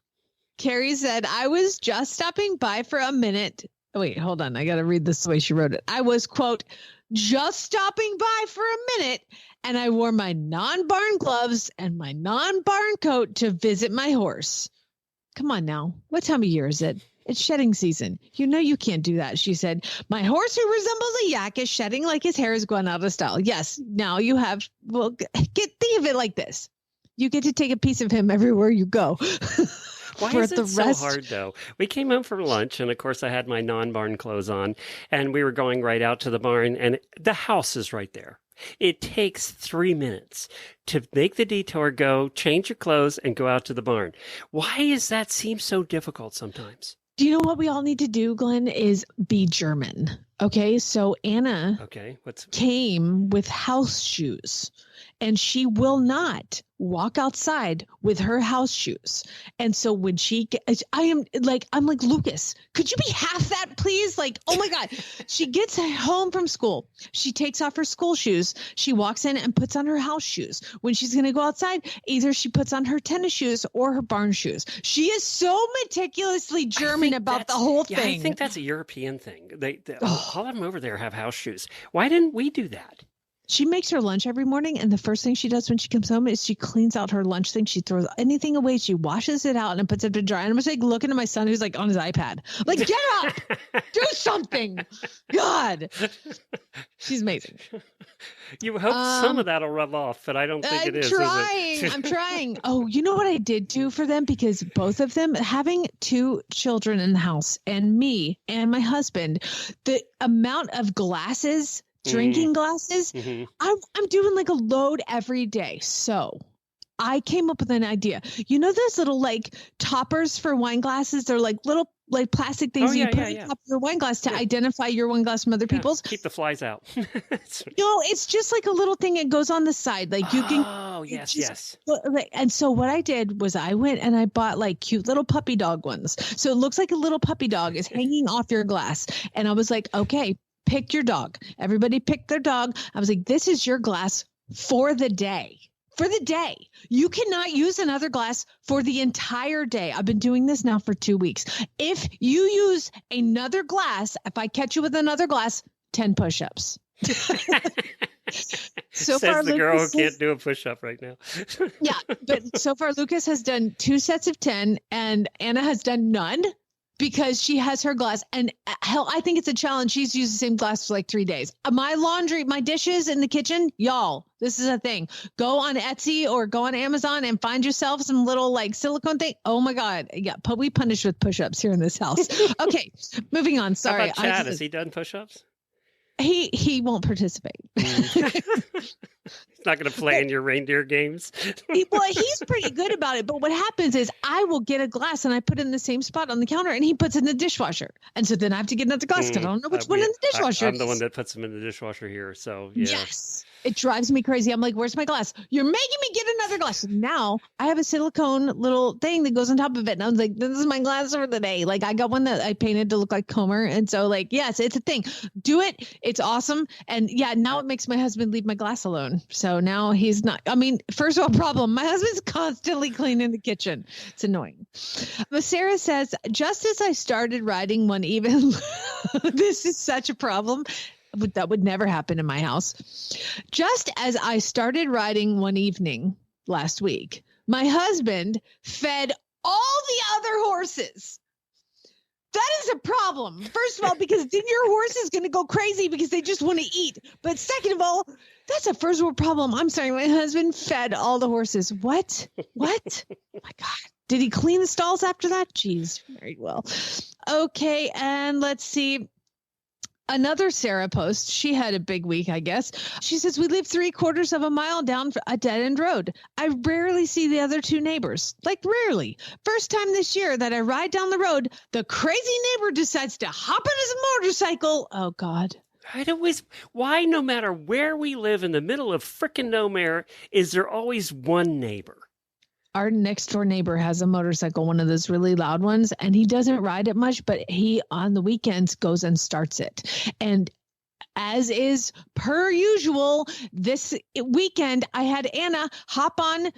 Carrie said, I was just stopping by for a minute. Oh, wait, hold on. I got to read this the way she wrote it. I was, quote, just stopping by for a minute, and I wore my non-barn gloves and my non-barn coat to visit my horse. Come on now. What time of year is it? It's shedding season. You know you can't do that, she said. My horse, who resembles a yak, is shedding like his hair is going out of style. Yes, now you have, well, think of it like this. You get to take a piece of him everywhere you go. Why is it so hard, though? We came home from lunch, and of course I had my non-barn clothes on, and we were going right out to the barn, and the house is right there. It takes 3 minutes to make the detour, go, change your clothes, and go out to the barn. Why does that seem so difficult sometimes? Do you know what we all need to do, Glenn, is be German. Okay, so Anna came with house shoes, and she will not walk outside with her house shoes. And so when I'm like, Lucas, could you be half that, please? Like, oh my God. She gets home from school. She takes off her school shoes. She walks in and puts on her house shoes. When she's going to go outside, either she puts on her tennis shoes or her barn shoes. She is so meticulously German about the whole thing. I think that's a European thing. All of them over there have house shoes. Why didn't we do that? She makes her lunch every morning, and the first thing she does when she comes home is she cleans out her lunch thing. She throws anything away. She washes it out and puts it to dry. And I'm just like looking at my son who's like on his iPad. I'm like, get up, do something. God, she's amazing. You hope some of that'll rub off, but I don't think it is. I'm trying. Oh, you know what I did do for them? Because both of them, having 2 children in the house and me and my husband, the amount of glasses, drinking glasses, I'm doing like a load every day. So I came up with an idea. You know those little like toppers for wine glasses? They're like little like plastic things you put on top of your wine glass to identify your wine glass from other people's. Keep the flies out. No, it's just like a little thing that goes on the side. Like you can. Oh, yes, yes. And so what I did was I went and I bought like cute little puppy dog ones. So it looks like a little puppy dog is hanging off your glass. And I was like, okay, pick your dog. Everybody picked their dog. I was like, this is your glass for the day. For the day. You cannot use another glass for the entire day. I've been doing this now for 2 weeks. If you use another glass, if I catch you with another glass, 10 push-ups. So Says far, the girl who can't do a push-up right now. Yeah, but so far Lucas has done 2 sets of 10 and Anna has done none because she has her glass. And hell, I think it's a challenge. She's used the same glass for like 3 days. My laundry, my dishes in the kitchen, y'all, this is a thing. Go on Etsy or go on Amazon and find yourself some little like silicone thing. Oh my God. Yeah, we punish with push-ups here in this house. Okay, moving on. Sorry. How about Chad? Has he done push-ups? He won't participate. He's not going to play in your reindeer games. He's pretty good about it. But what happens is I will get a glass and I put it in the same spot on the counter and he puts it in the dishwasher. And so then I have to get another glass because I don't know which one in the dishwasher. I'm the one that puts them in the dishwasher here. So, yeah. Yes. It drives me crazy. I'm like, where's my glass? You're making me get another glass. Now I have a silicone little thing that goes on top of it. And I was like, this is my glass for the day. Like I got one that I painted to look like Comer. And so like, yes, it's a thing. Do it. It's awesome. And yeah, now it makes my husband leave my glass alone. So now he's not, I mean, first of all, problem. My husband's constantly cleaning the kitchen. It's annoying. But Sarah says, just as I started riding one even, this is such a problem. That would never happen in my house. Just as I started riding one evening last week, my husband fed all the other horses. That is a problem. First of all, because then your horse is going to go crazy because they just want to eat. But second of all, that's a first world problem. I'm sorry. My husband fed all the horses. What? What? Oh my God. Did he clean the stalls after that? Jeez, very well. Okay. And let's see. Another Sarah post, she had a big week, I guess. She says, we live 3/4 of a mile down a dead-end road. I rarely see the other 2 neighbors, like rarely. First time this year that I ride down the road, the crazy neighbor decides to hop on his motorcycle. Oh, God. Why no matter where we live in the middle of frickin' nowhere, is there always one neighbor? Our next door neighbor has a motorcycle, one of those really loud ones, and he doesn't ride it much, but he on the weekends goes and starts it. And as is per usual, this weekend, I had Anna hop on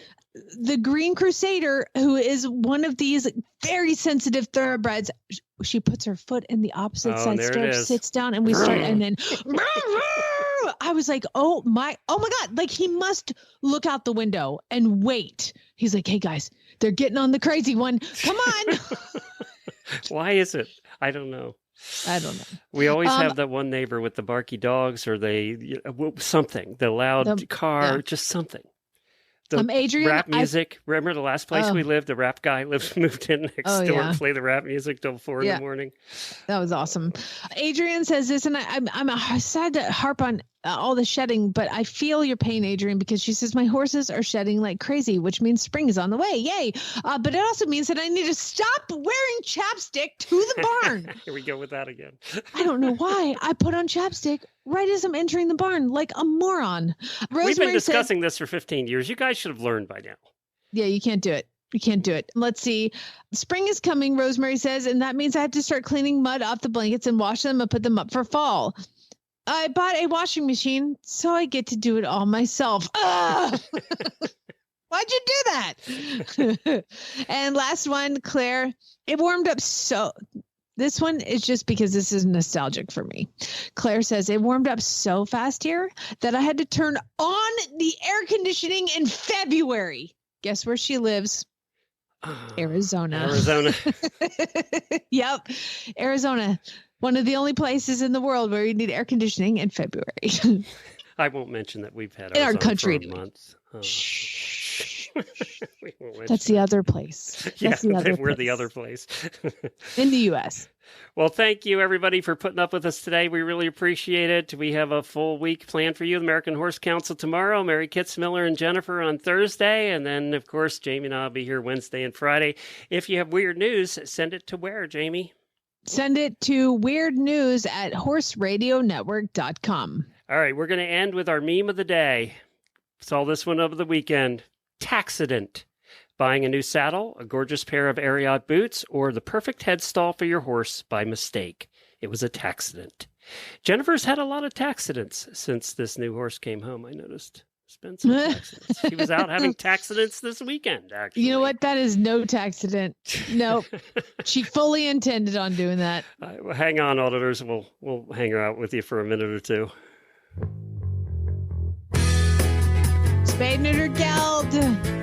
the Green Crusader, who is one of these very sensitive thoroughbreds. She puts her foot in the opposite side stirrup, sits down, and we start, and then I was like, oh my God, like he must look out the window and wait. He's like, hey guys, they're getting on the crazy one. Come on. Why is it? I don't know. We always have that one neighbor with the barky dogs or something, the loud car, just something. Adrian, rap music. Remember the last place we lived? The rap guy moved in next door to play the rap music till 4 in the morning. That was awesome. Adrian says this, and I'm sad to harp on all the shedding, but I feel your pain, Adrian, because she says my horses are shedding like crazy, which means spring is on the way. Yay. But it also means that I need to stop wearing chapstick to the barn. Here we go with that again. I don't know why I put on chapstick right as I'm entering the barn, like a moron. We've been discussing this for 15 years. You guys should have learned by now. Yeah, you can't do it. You can't do it. Let's see. Spring is coming, Rosemary says, and that means I have to start cleaning mud off the blankets and wash them and put them up for fall. I bought a washing machine, so I get to do it all myself. Why'd you do that? And last one, Claire, it warmed up so This one is just because this is nostalgic for me. Claire says, it warmed up so fast here that I had to turn on the air conditioning in February. Guess where she lives? Arizona. Yep. Arizona. One of the only places in the world where you need air conditioning in February. I won't mention that we've had in our country for a month. That's the other place. We're the other place. In the U.S. Well, thank you, everybody, for putting up with us today. We really appreciate it. We have a full week planned for you. The American Horse Council tomorrow, Mary Kitzmiller and Jennifer on Thursday. And then, of course, Jamie and I will be here Wednesday and Friday. If you have weird news, send it to where, Jamie? Send it to weirdnews@horseradionetwork.com. All right, we're going to end with our meme of the day. Saw this one over the weekend. Taxident. Buying a new saddle, a gorgeous pair of Ariat boots, or the perfect headstall for your horse by mistake. It was a taxident. Jennifer's had a lot of taxidents since this new horse came home, I noticed. There's been some taxidents. She was out having taxidents this weekend, actually. You know what? That is no taxident. Nope. She fully intended on doing that. Hang on, auditors. We'll hang her out with you for a minute or two. Spay Neuter Geld.